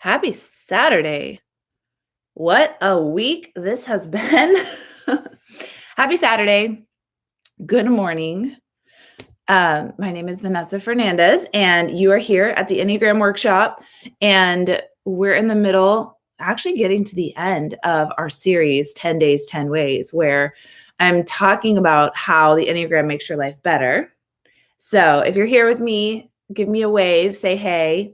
Happy Saturday. What a week this has been. Happy Saturday. Good morning. My name is Vanessa Fernandez, and you are here at the Enneagram workshop. And we're in the middle, actually getting to the end of our series, 10 Days, 10 Ways, where I'm talking about how the Enneagram makes your life better. So if you're here with me, give me a wave, say hey.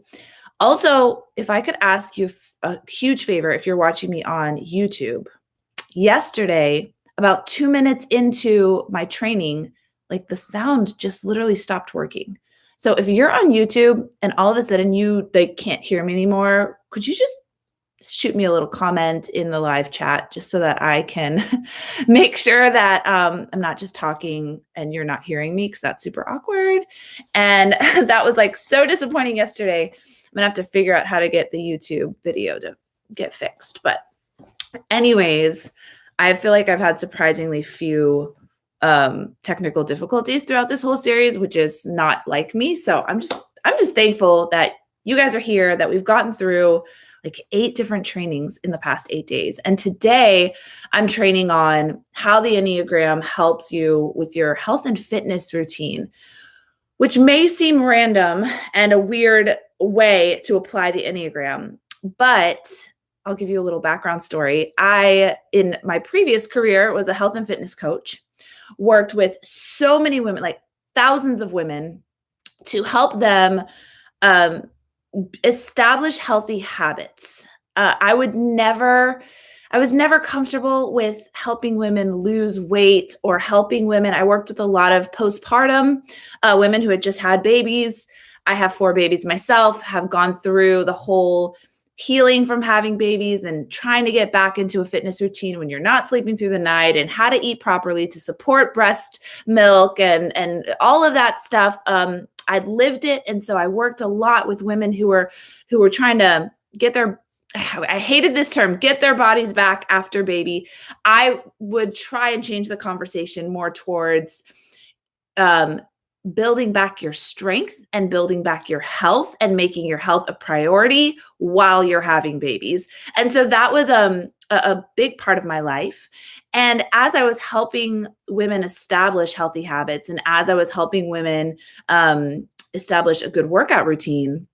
Also, if I could ask you a huge favor, if you're watching me on YouTube, yesterday, about 2 minutes into my training, like the sound just literally stopped working. So if you're on YouTube and all of a sudden you can't hear me anymore, could you just shoot me a little comment in the live chat just so that I can make sure that I'm not just talking and you're not hearing me, because that's super awkward. And that was like so disappointing yesterday. I'm gonna have to figure out how to get the YouTube video to get fixed. But anyways, I feel like I've had surprisingly few technical difficulties throughout this whole series, which is not like me. So I'm just thankful that you guys are here, that we've gotten through like 8 different trainings in the past 8 days. And today I'm training on how the Enneagram helps you with your health and fitness routine, which may seem random and a weird way to apply the Enneagram, but I'll give you a little background story. I, in my previous career, was a health and fitness coach, worked with so many women, like thousands of women, to help them establish healthy habits. I was never comfortable with helping women lose weight or helping women. I worked with a lot of postpartum women who had just had babies. I have 4 babies myself, have gone through the whole healing from having babies and trying to get back into a fitness routine when you're not sleeping through the night, and how to eat properly to support breast milk and all of that stuff. I'd lived it. And so I worked a lot with women who were trying to get their, I hated this term, get their bodies back after baby. I would try and change the conversation more towards building back your strength and building back your health and making your health a priority while you're having babies. And so that was a big part of my life. And as I was helping women establish healthy habits, and as I was helping women establish a good workout routine,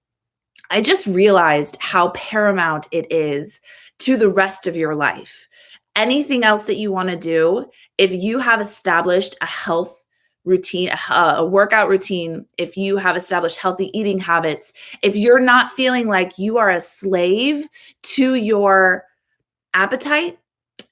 I just realized how paramount it is to the rest of your life. Anything else that you want to do, if you have established a health routine, a workout routine, if you have established healthy eating habits, if you're not feeling like you are a slave to your appetite,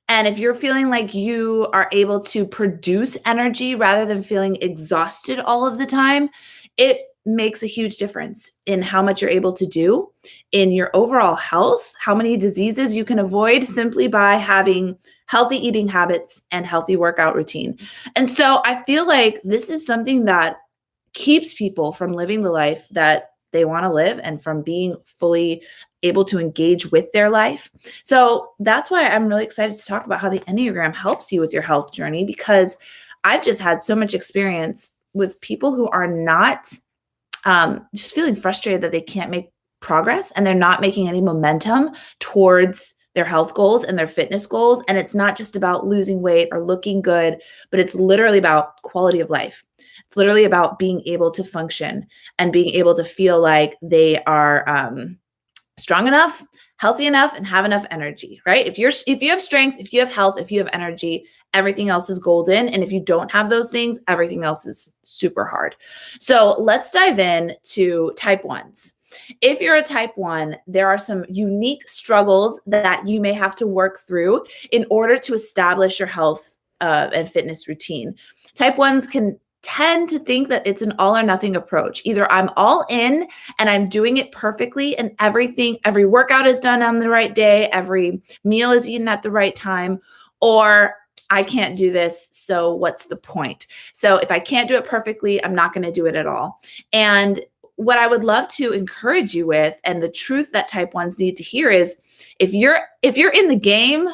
and if you're feeling like you are able to produce energy rather than feeling exhausted all of the time, it makes a huge difference in how much you're able to do in your overall health, how many diseases you can avoid simply by having healthy eating habits and healthy workout routine. And so I feel like this is something that keeps people from living the life that they want to live and from being fully able to engage with their life. So that's why I'm really excited to talk about how the Enneagram helps you with your health journey, because I've just had so much experience with people who are not just feeling frustrated that they can't make progress and they're not making any momentum towards their health goals and their fitness goals. And it's not just about losing weight or looking good, but it's literally about quality of life. It's literally about being able to function and being able to feel like they are strong enough, healthy enough, and have enough energy, right? If you have strength, if you have health, if you have energy, everything else is golden. And if you don't have those things, everything else is super hard. So let's dive in to type 1s. If you're a type 1, there are some unique struggles that you may have to work through in order to establish your health and fitness routine. Type 1s can tend to think that it's an all or nothing approach. Either I'm all in and I'm doing it perfectly, and every workout is done on the right day, every meal is eaten at the right time, or I can't do this, so what's the point? So if I can't do it perfectly, I'm not going to do it at all. And what I would love to encourage you with, and the truth that type 1s need to hear, is if you're in the game,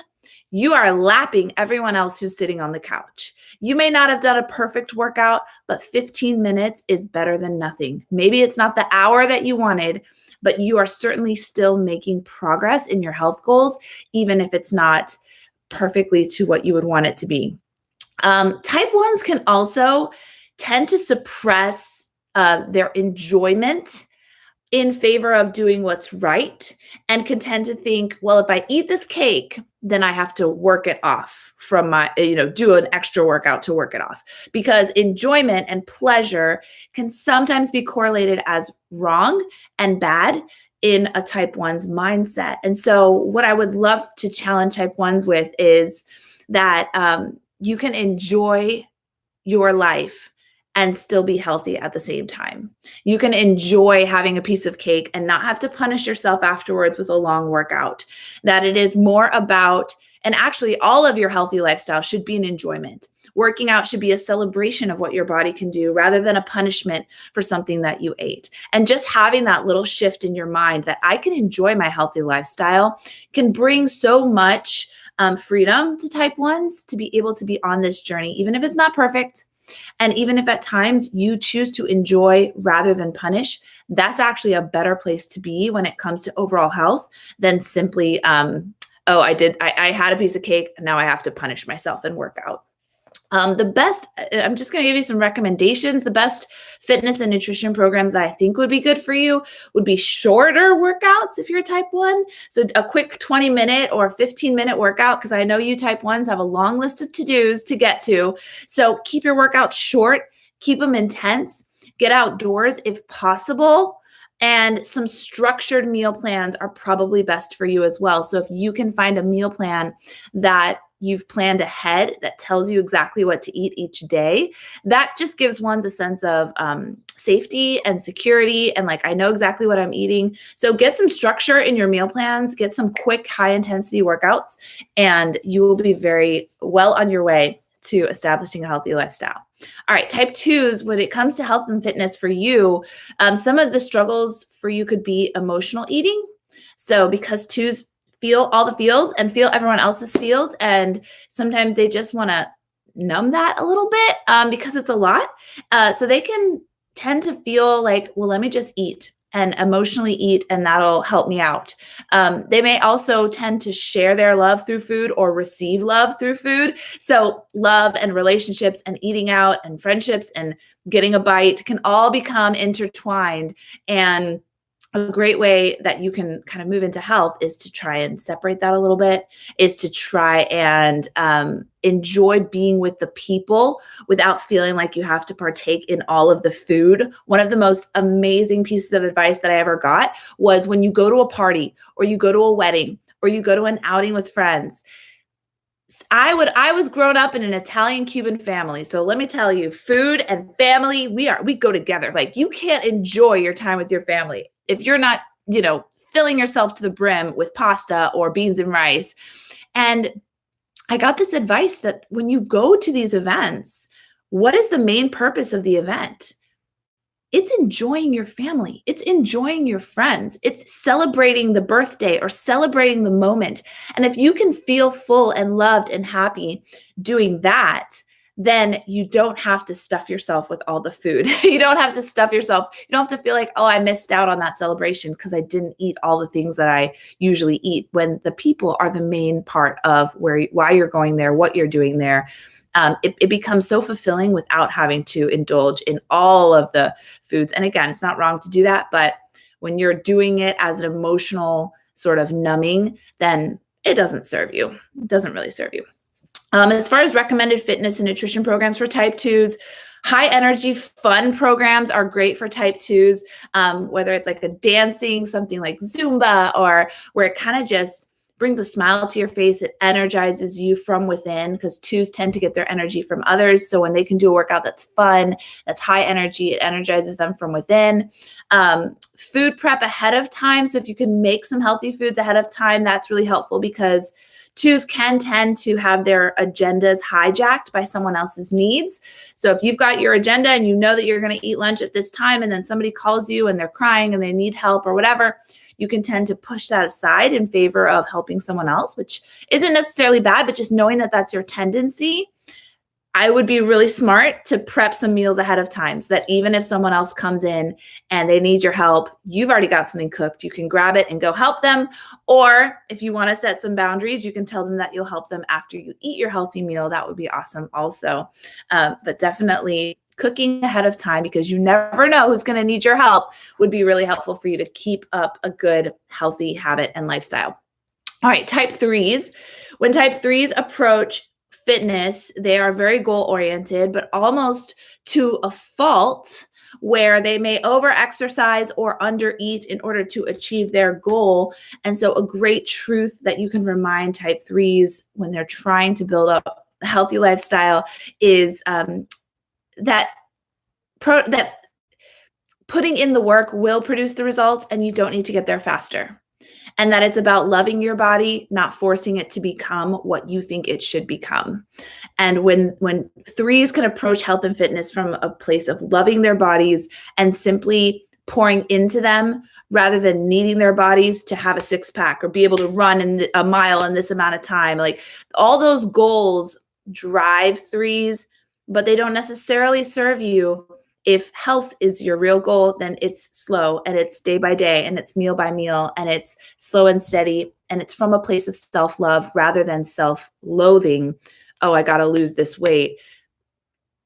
you are lapping everyone else who's sitting on the couch. You may not have done a perfect workout, but 15 minutes is better than nothing. Maybe it's not the hour that you wanted, but you are certainly still making progress in your health goals, even if it's not perfectly to what you would want it to be. Type 1s can also tend to suppress their enjoyment in favor of doing what's right, and can tend to think, well, if I eat this cake, then I have to work it off from my, do an extra workout to work it off, because enjoyment and pleasure can sometimes be correlated as wrong and bad in a type 1's mindset. And so what I would love to challenge type 1s with is that you can enjoy your life and still be healthy at the same time. You can enjoy having a piece of cake and not have to punish yourself afterwards with a long workout. That it is more about, and actually all of your healthy lifestyle should be an enjoyment. Working out should be a celebration of what your body can do rather than a punishment for something that you ate. And just having that little shift in your mind that I can enjoy my healthy lifestyle can bring so much freedom to type 1s to be able to be on this journey, even if it's not perfect. And even if at times you choose to enjoy rather than punish, that's actually a better place to be when it comes to overall health than simply, I had a piece of cake, and now I have to punish myself and work out. I'm just going to give you some recommendations. The best fitness and nutrition programs that I think would be good for you would be shorter workouts if you're type 1. So a quick 20-minute or 15-minute workout, because I know you type 1s have a long list of to-dos to get to. So keep your workouts short, keep them intense, get outdoors if possible. And some structured meal plans are probably best for you as well. So if you can find a meal plan that you've planned ahead that tells you exactly what to eat each day, that just gives ones a sense of safety and security, and like, I know exactly what I'm eating. So get some structure in your meal plans, get some quick high intensity workouts, and you will be very well on your way to establishing a healthy lifestyle. All right, type 2s, when it comes to health and fitness for you, some of the struggles for you could be emotional eating. So because 2s feel all the feels and feel everyone else's feels, and sometimes they just want to numb that a little bit because it's a lot. So they can tend to feel like, well, let me just eat and emotionally eat, and that'll help me out. They may also tend to share their love through food or receive love through food. So love and relationships and eating out and friendships and getting a bite can all become intertwined. And a great way that you can kind of move into health is to try and separate that a little bit, is to try and enjoy being with the people without feeling like you have to partake in all of the food. One of the most amazing pieces of advice that I ever got was when you go to a party or you go to a wedding or you go to an outing with friends. I was grown up in an Italian Cuban family. So let me tell you, food and family, we go together. Like, you can't enjoy your time with your family if you're not, filling yourself to the brim with pasta or beans and rice. And I got this advice that when you go to these events, what is the main purpose of the event? It's enjoying your family. It's enjoying your friends. It's celebrating the birthday or celebrating the moment. And if you can feel full and loved and happy doing that, then you don't have to stuff yourself with all the food. You don't have to stuff yourself. You don't have to feel like, oh, I missed out on that celebration because I didn't eat all the things that I usually eat, when the people are the main part of why you're going there, what you're doing there. It becomes so fulfilling without having to indulge in all of the foods. And again, it's not wrong to do that, but when you're doing it as an emotional sort of numbing, then it doesn't serve you. It doesn't really serve you. As far as recommended fitness and nutrition programs for type 2s, high energy fun programs are great for type 2s, whether it's like a dancing, something like Zumba, or where it kind of just brings a smile to your face. It energizes you from within, because 2s tend to get their energy from others. So when they can do a workout that's fun, that's high energy, it energizes them from within. Food prep ahead of time. So if you can make some healthy foods ahead of time, that's really helpful, because 2s can tend to have their agendas hijacked by someone else's needs. So if you've got your agenda and you know that you're going to eat lunch at this time, and then somebody calls you and they're crying and they need help or whatever, you can tend to push that aside in favor of helping someone else, which isn't necessarily bad, but just knowing that that's your tendency I would be really smart to prep some meals ahead of time so that even if someone else comes in and they need your help, you've already got something cooked. You can grab it and go help them. Or if you want to set some boundaries, you can tell them that you'll help them after you eat your healthy meal. That would be awesome also. But definitely cooking ahead of time, because you never know who's going to need your help, would be really helpful for you to keep up a good, healthy habit and lifestyle. All right, type threes. When type threes approach fitness, they are very goal oriented, but almost to a fault, where they may over exercise or under eat in order to achieve their goal. And so a great truth that you can remind type threes when they're trying to build up a healthy lifestyle is that putting in the work will produce the results, and you don't need to get there faster. And that it's about loving your body, not forcing it to become what you think it should become. And when threes can approach health and fitness from a place of loving their bodies and simply pouring into them rather than needing their bodies to have a six pack or be able to run in a mile in this amount of time, like all those goals drive threes, but they don't necessarily serve you. If health is your real goal, then it's slow and it's day by day and it's meal by meal and it's slow and steady and it's from a place of self-love rather than self-loathing. Oh, I got to lose this weight.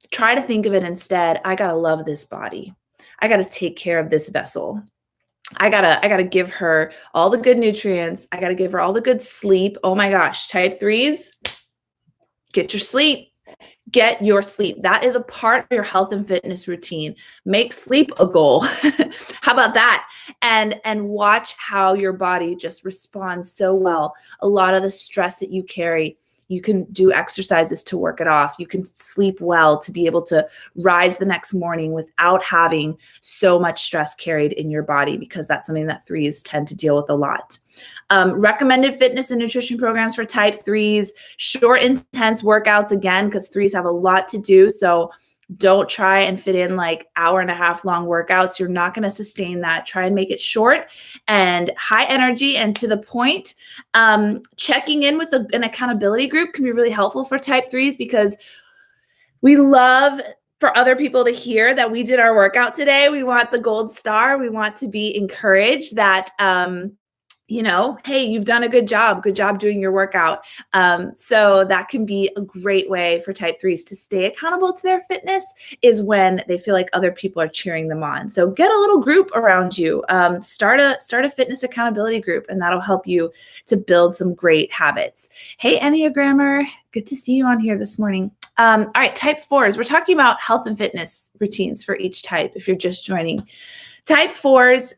Try to think of it instead. I got to love this body. I got to take care of this vessel. I gotta give her all the good nutrients. I got to give her all the good sleep. Oh my gosh, type threes, get your sleep. Get your sleep. That is a part of your health and fitness routine. Make sleep a goal. How about that? And watch how your body just responds so well. A lot of the stress that you carry, you can do exercises to work it off. You can sleep well to be able to rise the next morning without having so much stress carried in your body, because that's something that threes tend to deal with a lot. Recommended fitness and nutrition programs for type threes, short, intense workouts, again, because threes have a lot to do. So don't try and fit in like hour and a half long workouts. You're not going to sustain that. Try and make it short and high energy and to the point. Checking in with an accountability group can be really helpful for type threes, because we love for other people to hear that we did our workout today. We want the gold star. We want to be encouraged that, hey, you've done a good job doing your workout. So that can be a great way for type threes to stay accountable to their fitness, is when they feel like other people are cheering them on. So get a little group around you, start a fitness accountability group, and that'll help you to build some great habits. Hey, Enneagrammer, good to see you on here this morning. All right, type fours. We're talking about health and fitness routines for each type if you're just joining. Type fours,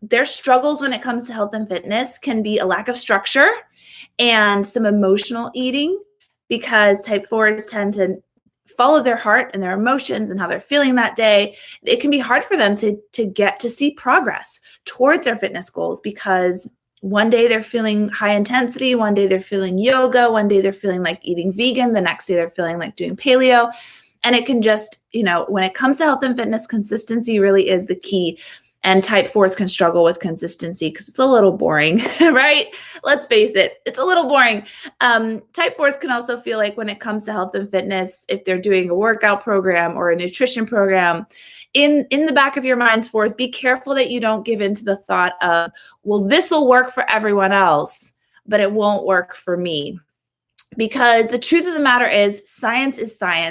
their struggles when it comes to health and fitness can be a lack of structure and some emotional eating, because type fours tend to follow their heart and their emotions and how they're feeling that day. It can be hard for them to get to see progress towards their fitness goals, because one day they're feeling high intensity, one day they're feeling yoga, one day they're feeling like eating vegan, the next day they're feeling like doing paleo. And it can just, when it comes to health and fitness, consistency really is the key. And type fours can struggle with consistency because it's a little boring, right? Let's face it, it's a little boring. Type fours can also feel like when it comes to health and fitness, if they're doing a workout program or a nutrition program, in the back of your minds, fours, be careful that you don't give in to the thought of, well, this will work for everyone else, but it won't work for me. Because the truth of the matter is science.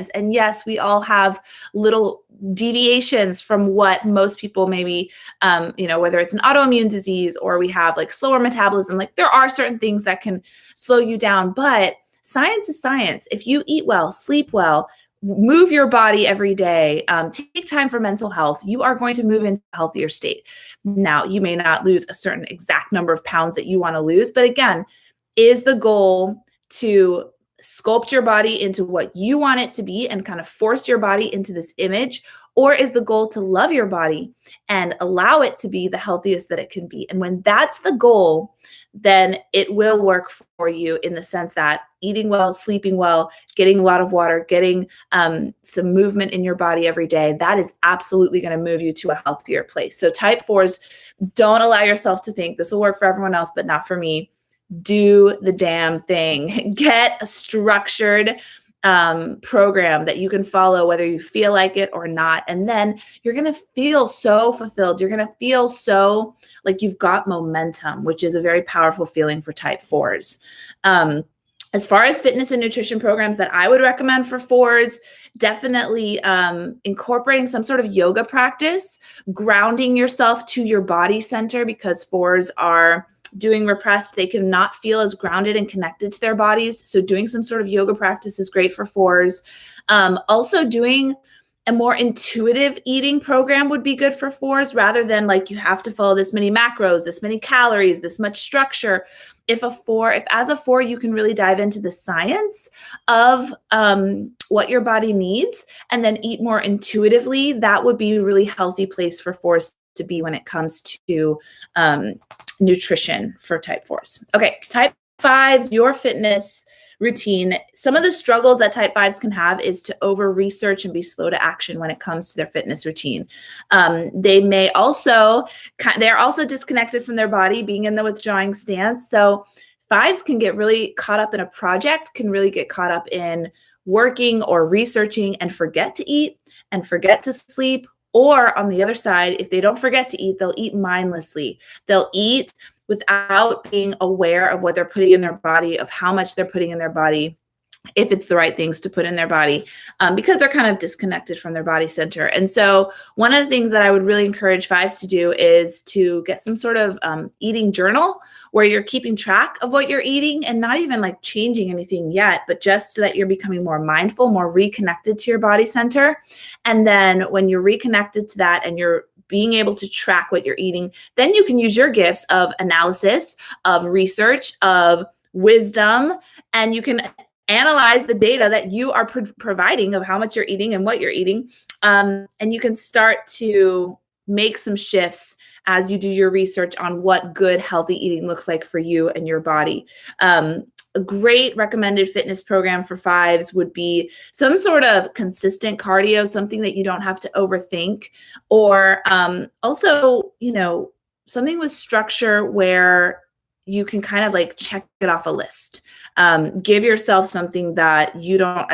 And yes, we all have little deviations from what most people maybe, whether it's an autoimmune disease or we have like slower metabolism, like there are certain things that can slow you down, but science is science. If you eat well, sleep well, move your body every day, take time for mental health, you are going to move into a healthier state. Now, you may not lose a certain exact number of pounds that you want to lose, but again, is the goal to sculpt your body into what you want it to be and kind of force your body into this image? Or is the goal to love your body and allow it to be the healthiest that it can be? And when that's the goal, then it will work for you in the sense that eating well, sleeping well, getting a lot of water, getting some movement in your body every day, that is absolutely going to move you to a healthier place. So type fours, don't allow yourself to think this will work for everyone else, but not for me. Do the damn thing. Get a structured program that you can follow, whether you feel like it or not. And then you're going to feel so fulfilled. You're going to feel so like you've got momentum, which is a very powerful feeling for type fours. As far as fitness and nutrition programs that I would recommend for fours, definitely incorporating some sort of yoga practice, grounding yourself to your body center, because fours are doing repressed. They cannot feel as grounded and connected to their bodies. So doing some sort of yoga practice is great for fours. Also doing a more intuitive eating program would be good for fours, rather than like you have to follow this many macros, this many calories, this much structure. If as a four, you can really dive into the science of what your body needs and then eat more intuitively, that would be a really healthy place for fours to be when it comes to nutrition for type fours. Okay, type fives, your fitness routine. Some of the struggles that type fives can have is to over research and be slow to action when it comes to their fitness routine. They're also disconnected from their body, being in the withdrawing stance. So fives can get really caught up in a project, can really get caught up in working or researching and forget to eat and forget to sleep. Or on the other side, if they don't forget to eat, they'll eat mindlessly. They'll eat without being aware of what they're putting in their body, of how much they're putting in their body, if it's the right things to put in their body, because they're kind of disconnected from their body center. And so one of the things that I would really encourage fives to do is to get some sort of eating journal where you're keeping track of what you're eating, and not even like changing anything yet, but just so that you're becoming more mindful, more reconnected to your body center. And then when you're reconnected to that and you're being able to track what you're eating, then you can use your gifts of analysis, of research, of wisdom, and you can analyze the data that you are providing of how much you're eating and what you're eating. And you can start to make some shifts as you do your research on what good, healthy eating looks like for you and your body. A great recommended fitness program for fives would be some sort of consistent cardio, something that you don't have to overthink, or also, something with structure where you can kind of like check it off a list. Give yourself something that you don't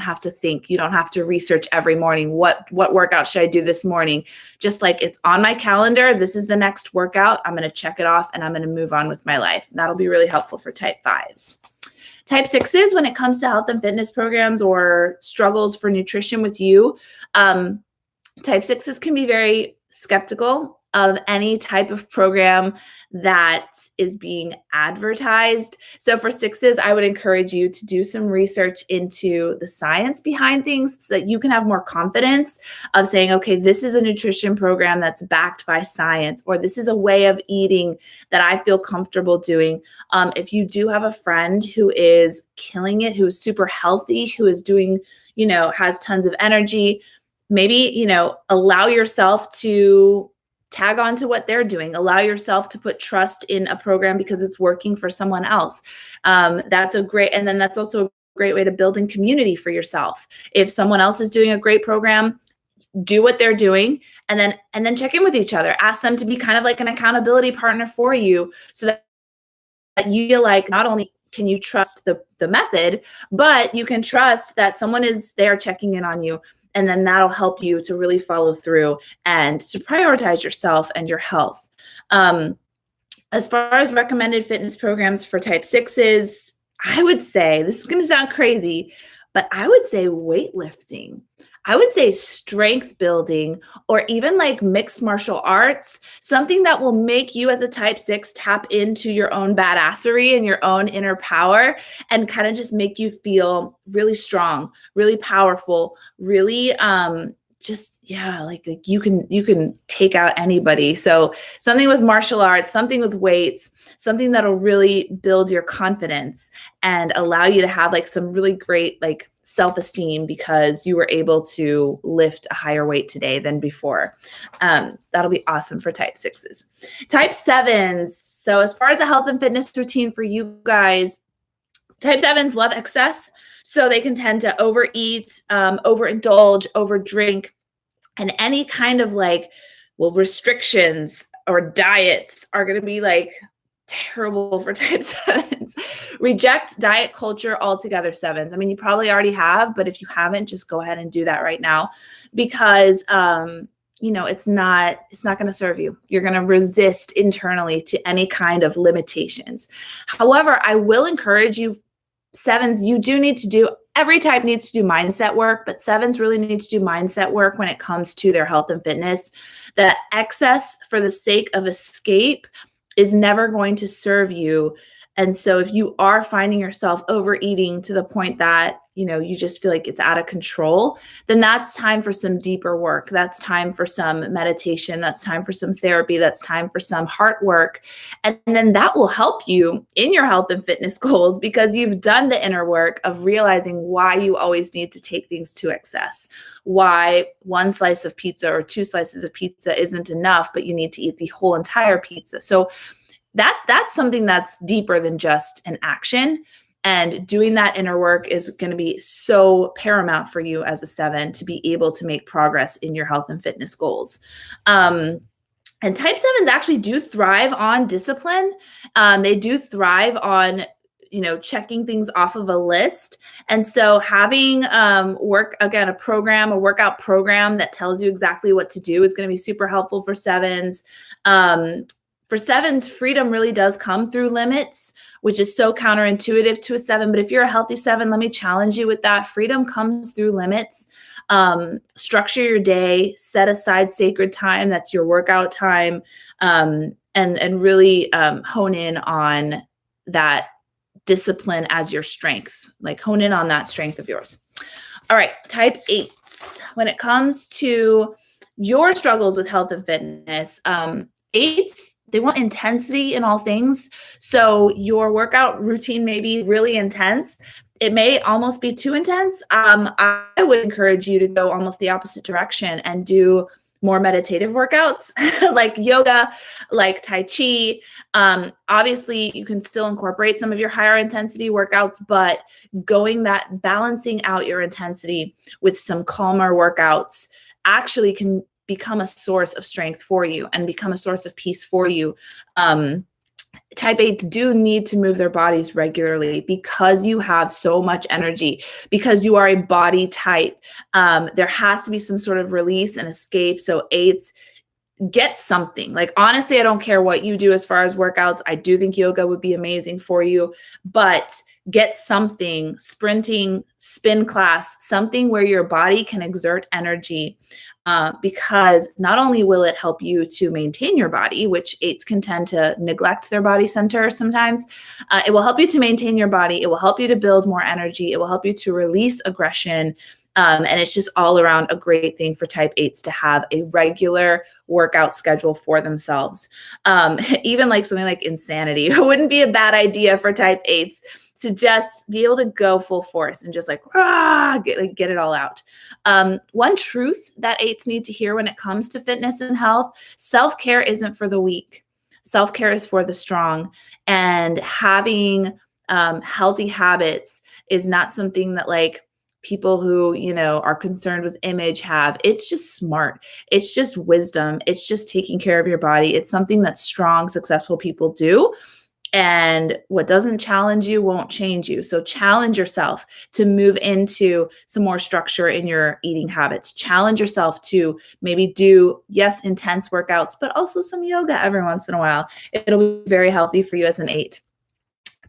have to think, you don't have to research every morning. What workout should I do this morning? Just like it's on my calendar. This is the next workout. I'm going to check it off and I'm going to move on with my life. That'll be really helpful for type fives. Type sixes, when it comes to health and fitness programs or struggles for nutrition with you, type sixes can be very skeptical of any type of program that is being advertised. So for sixes, I would encourage you to do some research into the science behind things so that you can have more confidence of saying, okay, this is a nutrition program that's backed by science, or this is a way of eating that I feel comfortable doing. If you do have a friend who is killing it, who is super healthy, who is doing, has tons of energy, maybe, allow yourself to tag on to what they're doing. Allow yourself to put trust in a program because it's working for someone else. And then that's also a great way to build in community for yourself. If someone else is doing a great program, do what they're doing, and then check in with each other. Ask them to be kind of like an accountability partner for you, so that you feel like not only can you trust the method, but you can trust that someone is there checking in on you. And then that'll help you to really follow through and to prioritize yourself and your health. As far as recommended fitness programs for type sixes, I would say, this is going to sound crazy, but I would say weightlifting. I would say strength building, or even like mixed martial arts, something that will make you as a type six tap into your own badassery and your own inner power, and kind of just make you feel really strong, really powerful, really like you can take out anybody. So something with martial arts, something with weights, something that'll really build your confidence and allow you to have like some really great like self-esteem because you were able to lift a higher weight today than before. That'll be awesome for type sixes. Type sevens. So as far as a health and fitness routine for you guys, type sevens love excess. So they can tend to overeat, overindulge, overdrink, and any kind of restrictions or diets are going to be like terrible for type sevens. Reject diet culture altogether, sevens. I mean, you probably already have, but if you haven't, just go ahead and do that right now, because it's not going to serve you. You're going to resist internally to any kind of limitations. However, I will encourage you, sevens, you do need to do, every type needs to do mindset work, but sevens really need to do mindset work when it comes to their health and fitness. That excess for the sake of escape is never going to serve you. And so if you are finding yourself overeating to the point that, you just feel like it's out of control, then that's time for some deeper work. That's time for some meditation. That's time for some therapy. That's time for some heart work. And then that will help you in your health and fitness goals, because you've done the inner work of realizing why you always need to take things to excess, why one slice of pizza or two slices of pizza isn't enough, but you need to eat the whole entire pizza. So that's something that's deeper than just an action. And doing that inner work is going to be so paramount for you as a seven to be able to make progress in your health and fitness goals. And type sevens actually do thrive on discipline. They do thrive on checking things off of a list. And so having a workout program that tells you exactly what to do is going to be super helpful for sevens. For sevens, freedom really does come through limits, which is so counterintuitive to a seven. But if you're a healthy seven, let me challenge you with that. Freedom comes through limits. Structure your day, set aside sacred time. That's your workout time. And really hone in on that discipline as your strength. Like hone in on that strength of yours. All right, type 8s. When it comes to your struggles with health and fitness, 8s, they want intensity in all things. So your workout routine may be really intense. It may almost be too intense. I would encourage you to go almost the opposite direction and do more meditative workouts like yoga, like Tai Chi. Obviously, you can still incorporate some of your higher intensity workouts, but balancing out your intensity with some calmer workouts actually can become a source of strength for you and become a source of peace for you. Type 8s do need to move their bodies regularly because you have so much energy, because you are a body type. There has to be some sort of release and escape. So 8s, get something. Like, honestly, I don't care what you do as far as workouts. I do think yoga would be amazing for you, but get something, sprinting, spin class, something where your body can exert energy. Because not only will it help you to maintain your body, which 8s can tend to neglect their body center sometimes, it will help you to maintain your body. It will help you to build more energy. It will help you to release aggression. And it's just all around a great thing for type 8s to have a regular workout schedule for themselves. Even like something like insanity, it wouldn't be a bad idea for type 8s to just be able to go full force and just get it all out. One truth that 8s need to hear when it comes to fitness and health: self-care isn't for the weak. Self-care is for the strong. And having healthy habits is not something that like people who, are concerned with image have. It's just smart. It's just wisdom. It's just taking care of your body. It's something that strong, successful people do. And what doesn't challenge you won't change you. So challenge yourself to move into some more structure in your eating habits. Challenge yourself to maybe do, yes, intense workouts, but also some yoga every once in a while. It'll be very healthy for you as an 8.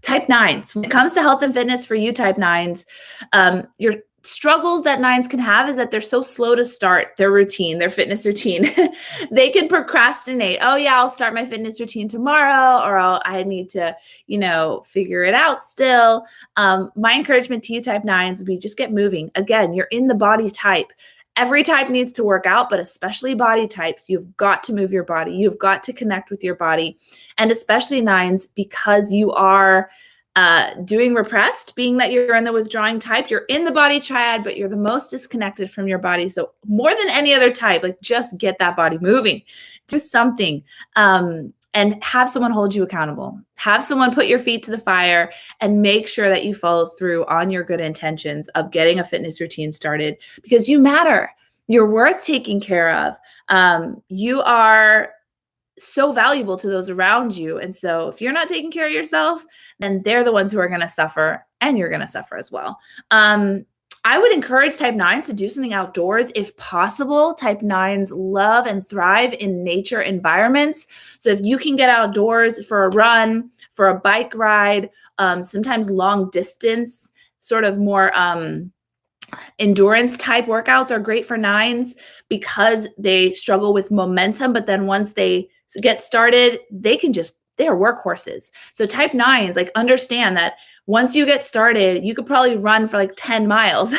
Type 9s. When it comes to health and fitness for you, type 9s, your struggles that 9s can have is that they're so slow to start their routine, their fitness routine. They can procrastinate. Oh yeah, I'll start my fitness routine tomorrow, or I need to, figure it out still. My encouragement to you, type 9s, would be just get moving. Again, you're in the body type. Every type needs to work out, but especially body types, you've got to move your body. You've got to connect with your body. And especially 9s, because you are doing repressed, being that you're in the withdrawing type, you're in the body triad, but you're the most disconnected from your body. So more than any other type, like, just get that body moving, do something, and have someone hold you accountable. Have someone put your feet to the fire and make sure that you follow through on your good intentions of getting a fitness routine started, because you matter. You're worth taking care of. You are so valuable to those around you. And so if you're not taking care of yourself, then they're the ones who are going to suffer, and you're going to suffer as well. I would encourage type 9s to do something outdoors if possible. Type 9s love and thrive in nature environments. So if you can get outdoors for a run, for a bike ride, sometimes long distance, sort of more endurance type workouts are great for 9s because they struggle with momentum. But then once they get started, they're workhorses. So type 9s, like, understand that once you get started, you could probably run for like 10 miles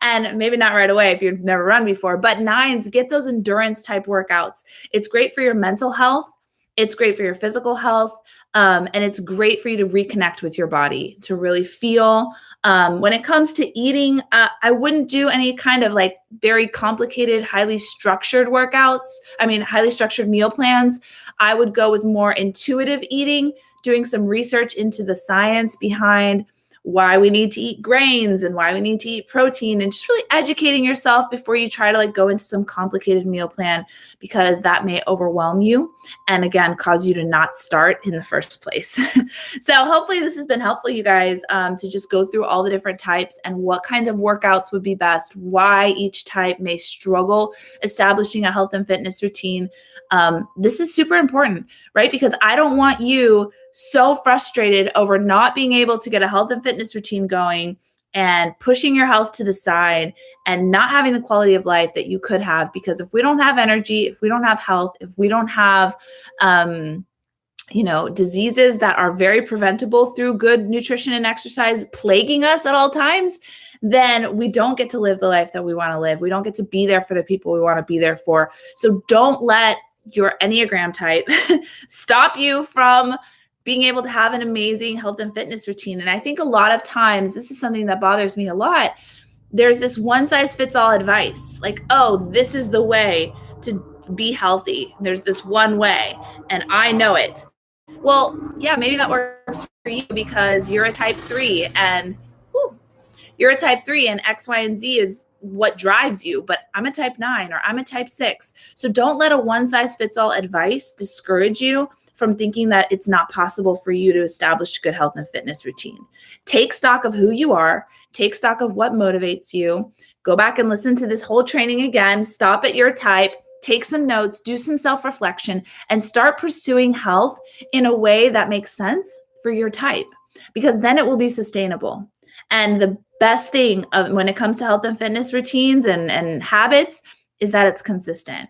and maybe not right away if you've never run before, but 9s get those endurance type workouts. It's great for your mental health. It's great for your physical health. And it's great for you to reconnect with your body, to really feel. When it comes to eating, I wouldn't do any kind of like very complicated, highly structured workouts. I mean, highly structured meal plans. I would go with more intuitive eating, doing some research into the science behind why we need to eat grains and why we need to eat protein, and just really educating yourself before you try to like go into some complicated meal plan, because that may overwhelm you and again cause you to not start in the first place. So hopefully this has been helpful, you guys, to just go through all the different types and what kinds of workouts would be best, why each type may struggle establishing a health and fitness routine. This is super important, right? Because I don't want you so frustrated over not being able to get a health and fitness routine going and pushing your health to the side and not having the quality of life that you could have. Because if we don't have energy, if we don't have health, if we don't have, diseases that are very preventable through good nutrition and exercise plaguing us at all times, then we don't get to live the life that we want to live. We don't get to be there for the people we want to be there for. So don't let your Enneagram type stop you from being able to have an amazing health and fitness routine. And I think a lot of times, this is something that bothers me a lot. There's this one size fits all advice, like, oh, this is the way to be healthy. There's this one way and I know it. Well, yeah, maybe that works for you because you're a type 3 and you're a type 3 and X, Y, and Z is what drives you, but I'm a type 9 or I'm a type 6. So don't let a one size fits all advice discourage you from thinking that it's not possible for you to establish a good health and fitness routine. Take stock of who you are, take stock of what motivates you, go back and listen to this whole training again, stop at your type, take some notes, do some self-reflection, and start pursuing health in a way that makes sense for your type, because then it will be sustainable. And the best thing when it comes to health and fitness routines and habits is that it's consistent.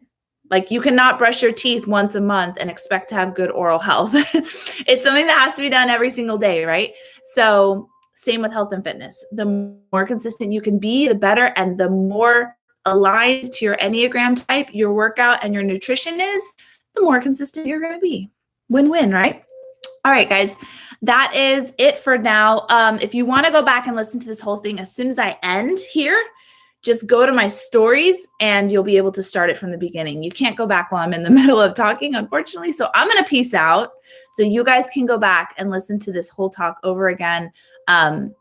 Like, you cannot brush your teeth once a month and expect to have good oral health. It's something that has to be done every single day, right? So same with health and fitness. The more consistent you can be, the better. And the more aligned to your Enneagram type your workout and your nutrition is, the more consistent you're going to be. Win-win, right? All right, guys, that is it for now. If you want to go back and listen to this whole thing as soon as I end here, just go to my stories and you'll be able to start it from the beginning. You can't go back while I'm in the middle of talking, unfortunately. So I'm going to peace out so you guys can go back and listen to this whole talk over again.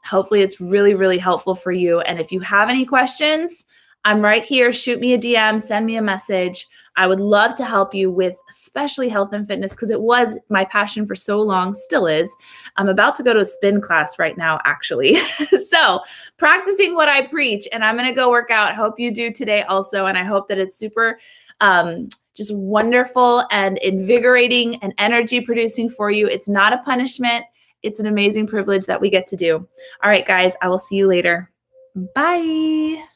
Hopefully it's really, really helpful for you. And if you have any questions, I'm right here. Shoot me a DM, send me a message. I would love to help you with especially health and fitness, because it was my passion for so long, still is. I'm about to go to a spin class right now, actually. So practicing what I preach, and I'm going to go work out. Hope you do today also. And I hope that it's super just wonderful and invigorating and energy producing for you. It's not a punishment. It's an amazing privilege that we get to do. All right, guys, I will see you later. Bye.